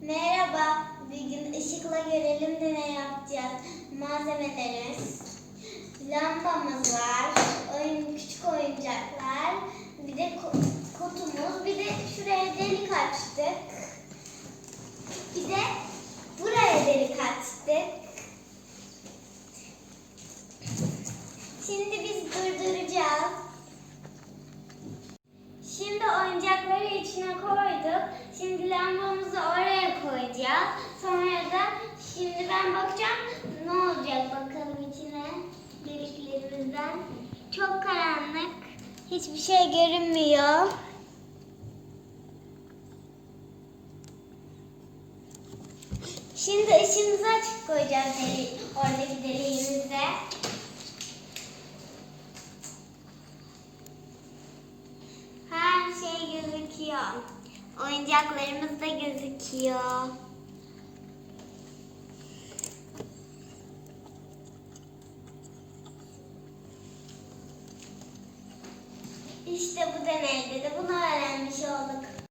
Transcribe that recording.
Merhaba, bugün ışıkla görelim de ne yapacağız. Malzemelerimiz, lambamız var, küçük oyuncaklar, bir de kutumuz, bir de şuraya delik açtık. Bir de buraya delik açtık. Şimdi biz durduracağız. Şimdi oyuncakları içine koyduk. Şimdi lambamızı oraya koyacağız. Sonra da şimdi ben bakacağım ne olacak bakalım içine deliklerimizden. Çok karanlık. Hiçbir şey görünmüyor. Şimdi ışığımızı açık koyacağız oradaki deliğimize. Her şey gözüküyor. Oyuncaklarımız da gözüküyor. İşte bu deneyde de bunu öğrenmiş olduk.